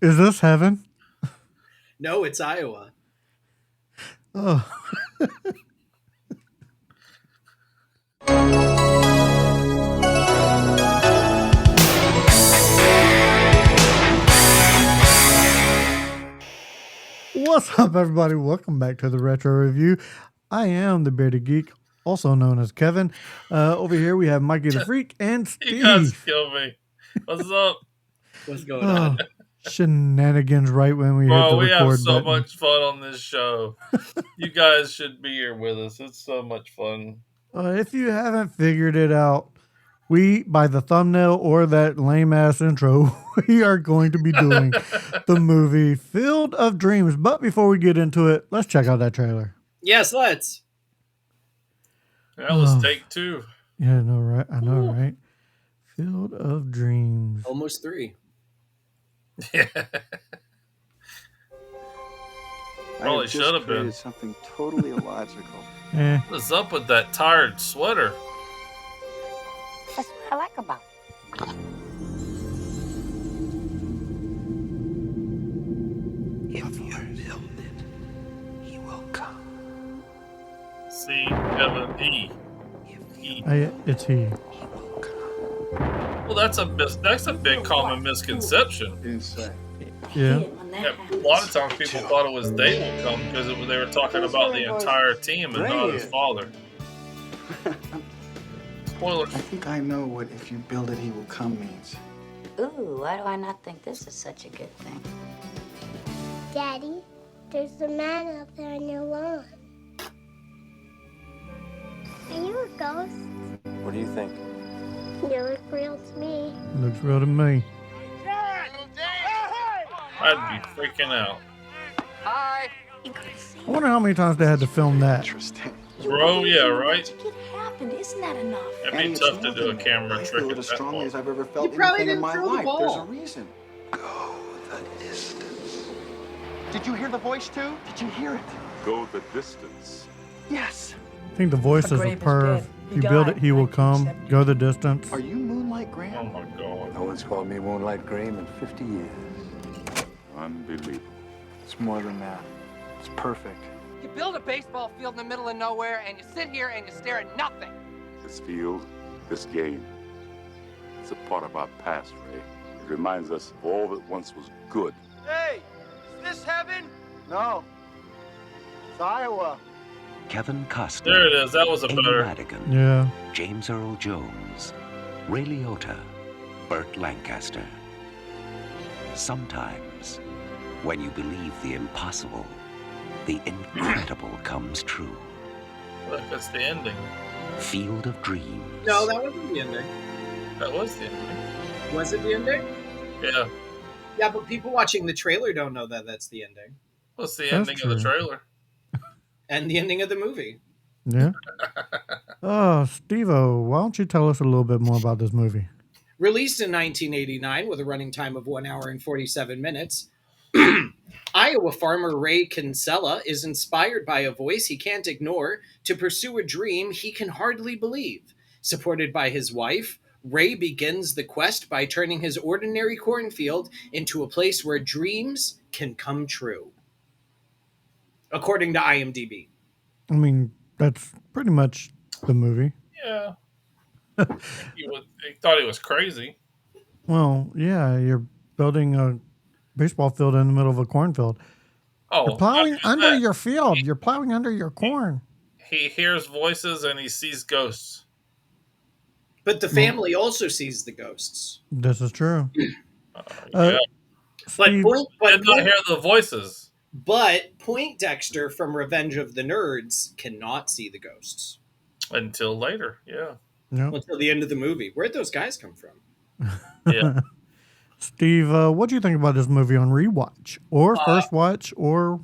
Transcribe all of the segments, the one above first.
Is this heaven? No, it's Iowa. Oh. What's up, everybody? Welcome back to the Retro Review. I am the Bearded Geek, also known as Kevin. Over here we have Mikey the Freak and Steve. You guys kill me. What's up? What's going on? Shenanigans right when we hit the We record have so button. much fun on this show. You guys should be here with us. It's so much fun. If you haven't figured it out, by the thumbnail or that lame-ass intro, we are going to be doing the movie Field of Dreams. But before we get into it, let's check out that trailer. Yes, let's. That was take 2. Yeah, I know, right? Field of Dreams. Almost 3. Yeah. Probably should have been. Something totally illogical. What's up with that tired sweater? That's what I like about it. If you build it, he will come. See, Kevin, he. It's he. He will come. Well, that's a big common misconception. Didn't say. Yeah. A lot of times people thought it was they will come because they were talking about the entire team and not his father. Spoiler. I think I know what "if you build it, he will come" means. Ooh, why do I not think this is such a good thing? Daddy, there's a man out there on your lawn. Are you a ghost? What do you think? You look real to me. Looks real to me. I'd be freaking out. Hi. I wonder how many times they had to film that. Interesting. Bro, yeah, right? It happened. Isn't that enough? It'd be tough to do a camera I trick feel it at as that strongly point. as I've ever felt You probably anything in didn't my throw the life. ball. There's a reason. Go the distance. Did you hear the voice too? Did you hear it? Go the distance. Yes. I think the voice is a perv. You build it, he will come. Go the distance. Are you Moonlight Oh Graham? my god. No one's called me Moonlight Graham in 50 years. Unbelievable. It's more than that. It's perfect. You build a baseball field in the middle of nowhere, and you sit here and you stare at nothing. This field, this game, it's a part of our past, Ray. It reminds us of all that once was good. Hey, is this heaven? No. It's Iowa. Kevin Costner, There it is. That was a Amy better. Madigan, Yeah. James Earl Jones, Ray Liotta, Burt Lancaster. Sometimes, when you believe the impossible, the incredible comes true. Look, that's the ending. Field of Dreams. No, that wasn't the ending. That was the ending. Was it the ending? Yeah. Yeah, but people watching the trailer don't know that that's the ending. What's the That's ending of the true. trailer? And the ending of the movie. Yeah. Steve-O, why don't you tell us a little bit more about this movie? Released in 1989 with a running time of 1 hour and 47 minutes, Iowa farmer Ray Kinsella is inspired by a voice he can't ignore to pursue a dream he can hardly believe. Supported by his wife, Ray begins the quest by turning his ordinary cornfield into a place where dreams can come true. According to IMDb. I mean, that's pretty much the movie. Yeah. He thought he was crazy. Well, yeah, you're building a baseball field in the middle of a cornfield. Oh, You're plowing not just under that. your field. You're plowing under your corn. He hears voices and he sees ghosts. But the family also sees the ghosts. This is true. Yeah. But Steve, Did not hear the voices. But Poindexter from Revenge of the Nerds cannot see the ghosts Until later, yeah. no. until the end of the movie. Where'd those guys come from? Yeah. Steve, what do you think about this movie on rewatch or first watch or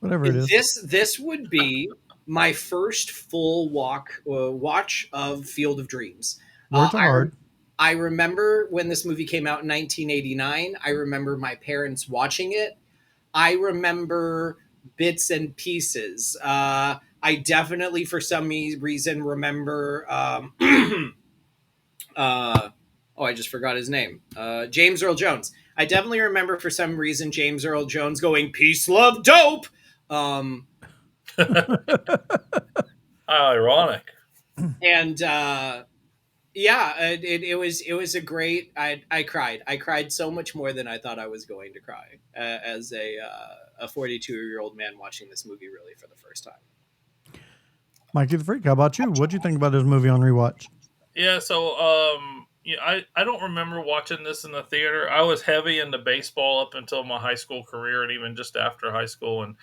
whatever it is? This would be my first full watch of Field of Dreams. Words are hard. I remember when this movie came out in 1989. I remember my parents watching it. I remember bits and pieces. I definitely, for some reason, remember. I I just forgot his name. James Earl Jones. I definitely remember for some reason James Earl Jones going peace, love, dope. Ironic. And it was a great. I cried so much more than I thought I was going to cry as a 42-year-old man watching this movie really for the first time. Mikey the Freak, how about you? What'd you think about this movie on rewatch? Yeah, so I don't remember watching this in the theater. I was heavy into baseball up until my high school career and even just after high school, and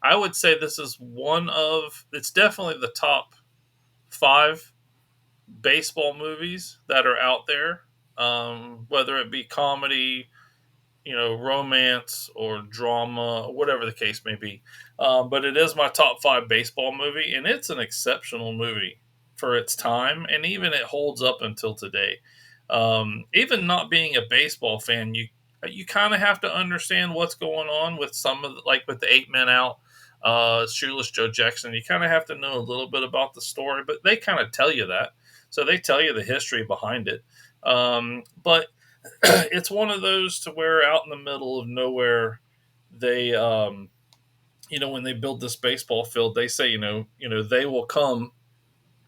I would say this is it's definitely the top 5 baseball movies that are out there, whether it be comedy, romance or drama, whatever the case may be. But it is my top 5 baseball movie, and it's an exceptional movie for its time, and even it holds up until today. Even not being a baseball fan, you kind of have to understand what's going on with some of like with the 8 Men Out, Shoeless Joe Jackson. You kind of have to know a little bit about the story, but they kind of tell you that. So they tell you the history behind it. But it's one of those to where out in the middle of nowhere, they, when they build this baseball field, they say, they will come,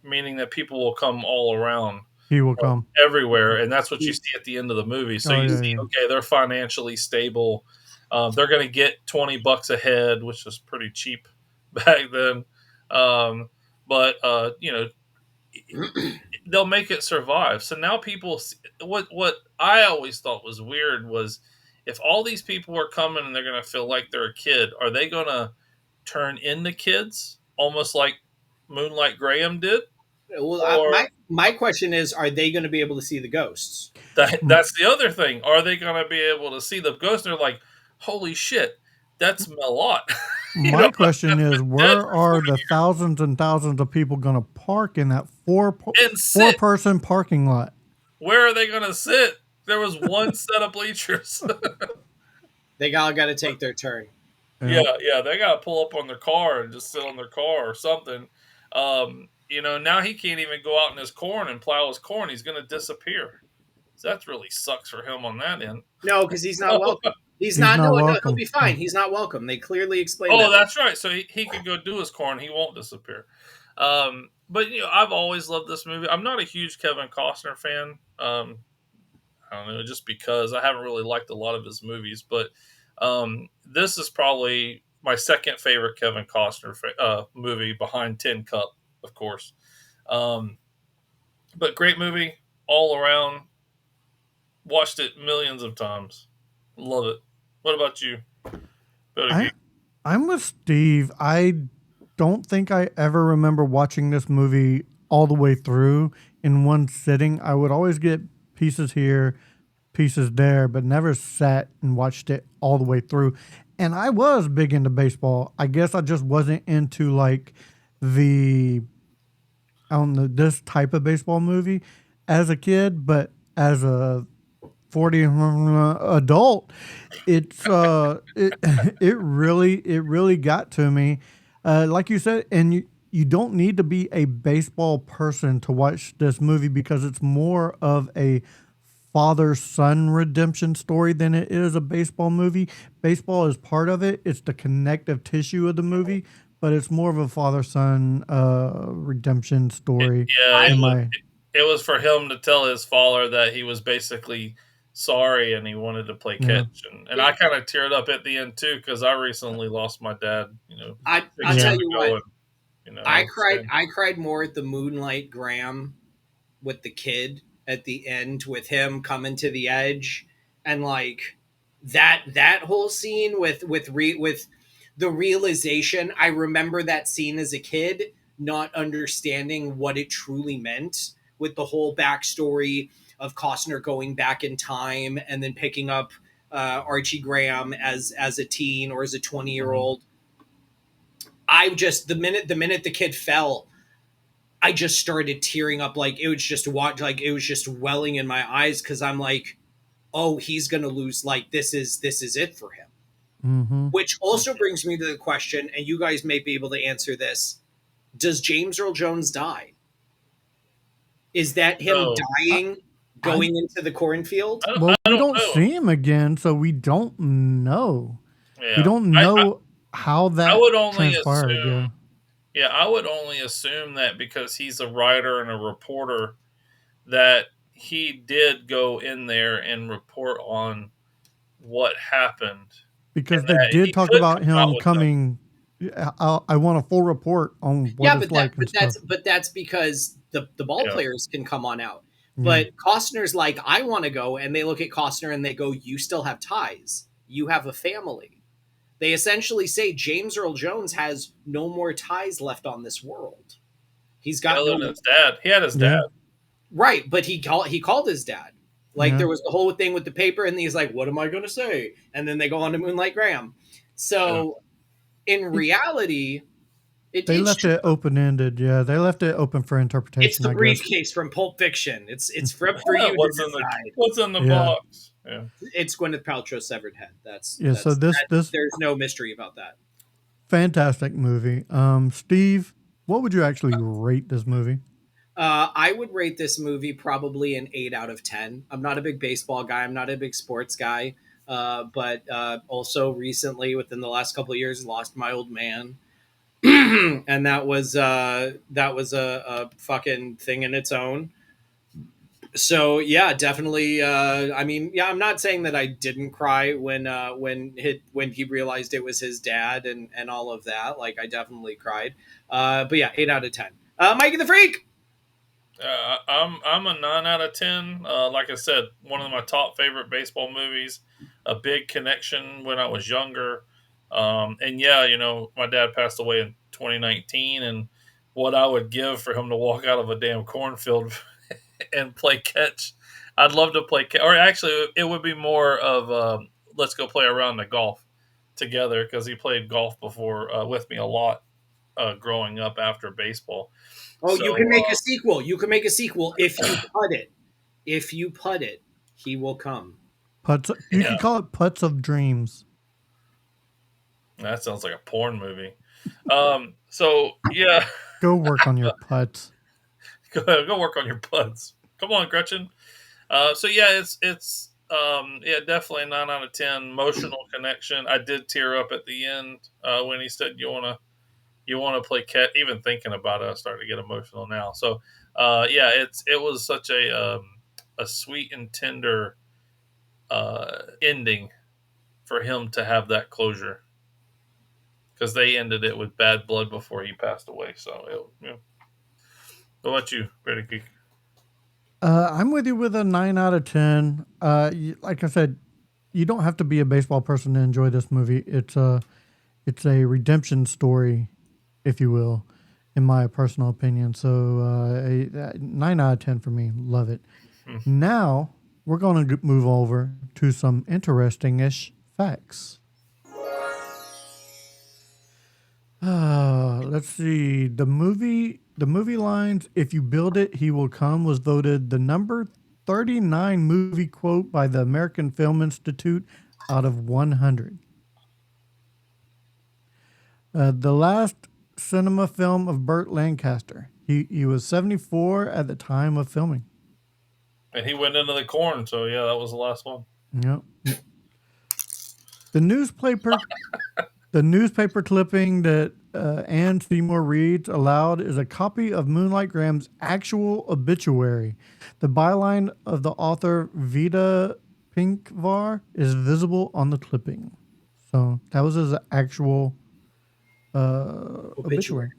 meaning that people will come all around. He will come everywhere. And that's what you see at the end of the movie. So okay, they're financially stable. They're going to get $20 a head, which was pretty cheap back then. But they'll make it survive. So now people, what I always thought was weird was if all these people are coming and they're going to feel like they're a kid, are they going to turn into kids almost like Moonlight Graham did? Well, my question is, are they going to be able to see the ghosts? That's the other thing. Are they going to be able to see the ghosts? They're like, holy shit, that's a lot. My question is, where are the thousands and thousands of people going to park in that four-person parking lot? Where are they going to sit? There was one set of bleachers. They all got to take their turn. Yeah, they got to pull up on their car and just sit on their car or something. Now he can't even go out in his corn and plow his corn. He's going to disappear. So that really sucks for him on that end. No, because he's not welcome. He's not welcome. No, he'll be fine. He's not welcome. They clearly explained that. Oh, that's right. So he can go do his corn. He won't disappear. But I've always loved this movie. I'm not a huge Kevin Costner fan. I don't know, just because I haven't really liked a lot of his movies. But this is probably my second favorite Kevin Costner movie behind Tin Cup, of course. But great movie all around. Watched it millions of times. Love it. What about you? I'm with Steve. I don't think I ever remember watching this movie all the way through in one sitting. I would always get pieces here, pieces there, but never sat and watched it all the way through. And I was big into baseball. I guess I just wasn't into like this type of baseball movie as a kid, but as a 40 adult, it really got to me, like you said. And you don't need to be a baseball person to watch this movie because it's more of a father-son redemption story than it is a baseball movie. Baseball is part of it. It's the connective tissue of the movie, but it's more of a father-son redemption story. It was for him to tell his father that he was basically sorry and he wanted to play catch. And I kind of teared up at the end too, because I recently lost my dad, I'll tell you what, I cried more at the Moonlight Graham with the kid at the end, with him coming to the edge, and like that whole scene with the realization. I remember that scene as a kid, not understanding what it truly meant, with the whole backstory of Costner going back in time and then picking up Archie Graham as a teen or as a 20-year-old. I just, the minute the kid fell, I just started tearing up. Like it was just welling in my eyes, because I'm like, oh, he's gonna lose. Like this is it for him. Mm-hmm. Which also brings me to the question, and you guys may be able to answer this: does James Earl Jones die? Is that him dying going into the cornfield. Well, I we don't don't know. see him again, so we don't know. Yeah. We don't know how I that would only transpired. assume. Yeah, I would only assume that because he's a writer and a reporter, that he did go in there and report on what happened, Because and they that did he talk could about come out him with something. coming. I want a full report on what Yeah, it's like and stuff. but that's because the ball Yeah. players can come on out. Yeah. But Costner's like, I want to go, and they look at Costner and they go, "You still have ties. You have a family." They essentially say James Earl Jones has no more ties left on this world. He's got Other no than his dad, he had his Yeah. dad. right, but he called his dad. Like Yeah. there was the whole thing with the paper, and he's like, "What am I going to say?" And then they go on to Moonlight Graham. So in reality, They left it open ended. Yeah, they left it open for it's interpretation. the I guess. briefcase from Pulp Fiction. It's for you to decide. What's in the Yeah. box? Yeah. It's Gwyneth Paltrow's severed head. That's Yeah. So this there's no mystery about that. fantastic movie. Steve, what would you actually rate this movie? I would rate this movie probably an 8 out of 10. I'm not a big baseball guy. I'm not a big sports guy. But also recently, within the last couple of years, lost my old man, and that was a fucking thing in its own. So yeah, definitely. I mean, yeah, I'm not saying that I didn't cry when he realized it was his dad and all of that. Like I definitely cried. But yeah, 8 out of 10. Mikey the Freak. I'm a 9 out of 10. Like I said, one of my top favorite baseball movies. A big connection when I was younger. And yeah, my dad passed away in 2019, and what I would give for him to walk out of a damn cornfield and play catch. I'd love to play catch. Or actually, it would be more of let's go play around the golf together, because he played golf before with me a lot growing up after baseball. Oh, So, you can make a sequel. You can make a sequel if you put it. If you put it, he will come. Putts. You can call it Putts of Dreams. That sounds like a porn movie. So yeah, Go work on your putts. go work on your putts. Come on, Gretchen. So yeah, it's yeah, definitely a 9 out of 10. Emotional connection. I did tear up at the end when he said you wanna play cat. Even thinking about it, I started to get emotional now. So yeah, it was such a sweet and tender ending for him to have that closure, because they ended it with bad blood before he passed away. So what about you, Pretty Geek? I'm with you with a 9 out of 10. Like I said, you don't have to be a baseball person to enjoy this movie. It's a redemption story, if you will, in my personal opinion. So 9 out of 10 for me. Love it. Now we're going to move over to some interesting-ish facts. Let's see. The movie lines, "If you build it, he will come," was voted the number 39 movie quote by the American Film Institute out of 100. The last cinema film of Burt Lancaster. He was 74 at the time of filming. And he went into the corn, so yeah, that was the last one. Yep. The newspaper clipping that Anne Seymour reads aloud is a copy of Moonlight Graham's actual obituary. The byline of the author Vita Pinkvar is visible on the clipping. So that was his actual obituary.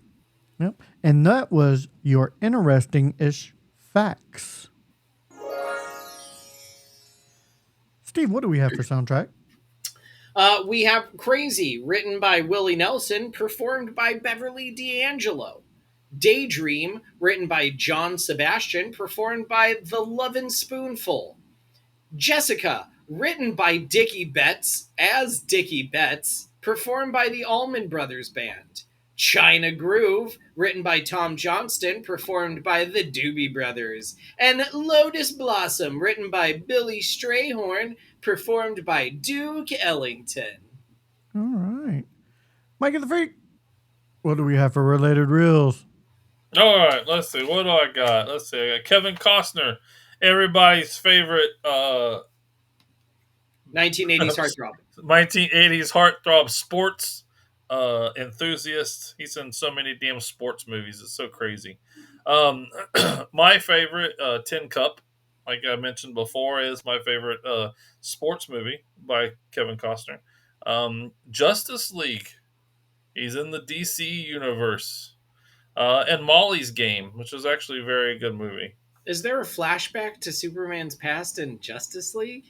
Yep. And that was your interesting-ish facts. Steve, what do we have for soundtrack? We have Crazy, written by Willie Nelson, performed by Beverly D'Angelo. Daydream, written by John Sebastian, performed by The Lovin' Spoonful. Jessica, written by Dickie Betts as Dickie Betts, performed by the Allman Brothers Band. China Groove, written by Tom Johnston, performed by the Doobie Brothers. And Lotus Blossom, written by Billy Strayhorn, performed by Duke Ellington. All right. Mike the Freak, what do we have for related reels? All right, let's see. What do I got? Let's see. I got Kevin Costner Everybody's favorite 1980s heartthrob. 1980s heartthrob sports enthusiast. He's in so many damn sports movies. It's so crazy. My favorite Tin Cup, like I mentioned before, is my favorite sports movie by Kevin Costner. Justice League. He's in the DC universe. And Molly's Game, which is actually a very good movie. Is there a flashback to Superman's past in Justice League?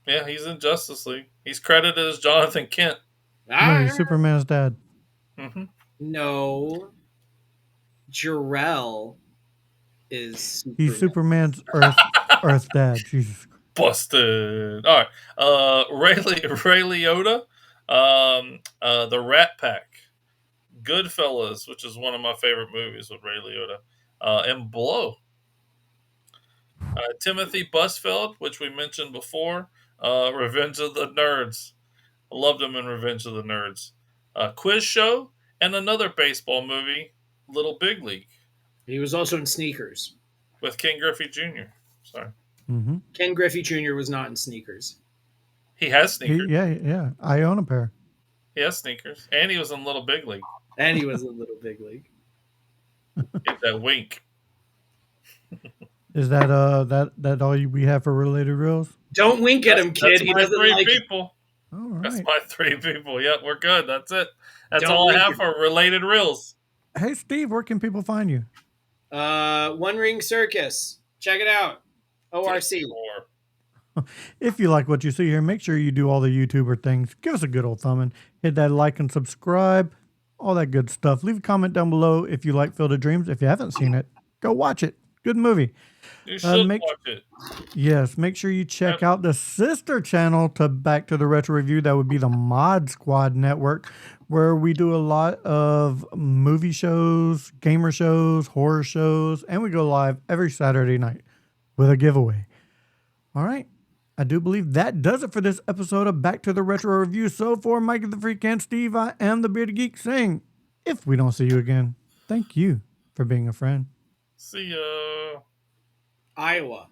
Yeah, he's in Justice League. He's credited as Jonathan Kent. No, he's Superman's dad. Mm-hmm. No. Jor-El is Superman. He's Superman's Earth dad. Jesus. Busted. All right. Ray Liotta, The Rat Pack, Goodfellas, which is one of my favorite movies with Ray Liotta, and Blow. Timothy Busfield, which we mentioned before, Revenge of the Nerds. I loved him in Revenge of the Nerds. Quiz Show, and another baseball movie, Little Big League. He was also in Sneakers. With Ken Griffey Jr. Sorry. Mm-hmm. Ken Griffey Jr. was not in Sneakers. He has sneakers. Yeah. I own a pair. He has sneakers. And he was in Little Big League. And he was in Little Big League. Get that wink. Is that all we have for related reels? Don't wink at him, kid. He doesn't three like people. All right. That's my 3 people. Yep, we're good. That's it. That's Don't all I wink have at for related reels. Hey, Steve, where can people find you? One Ring Circus. Check it out. ORC. If you like what you see here, make sure you do all the YouTuber things. Give us a good old thumbing. Hit that like and subscribe. All that good stuff. Leave a comment down below if you like Field of Dreams. If you haven't seen it, go watch it. Good movie. You should watch it. Yes, make sure you check out the sister channel to Back to the Retro Review. That would be the Mod Squad Network, where we do a lot of movie shows, gamer shows, horror shows, and we go live every Saturday night with a giveaway. All right. I do believe that does it for this episode of Back to the Retro Review. So for Mike the Freak and Steve, I am the Bearded Geek saying, if we don't see you again, thank you for being a friend. See ya. Iowa.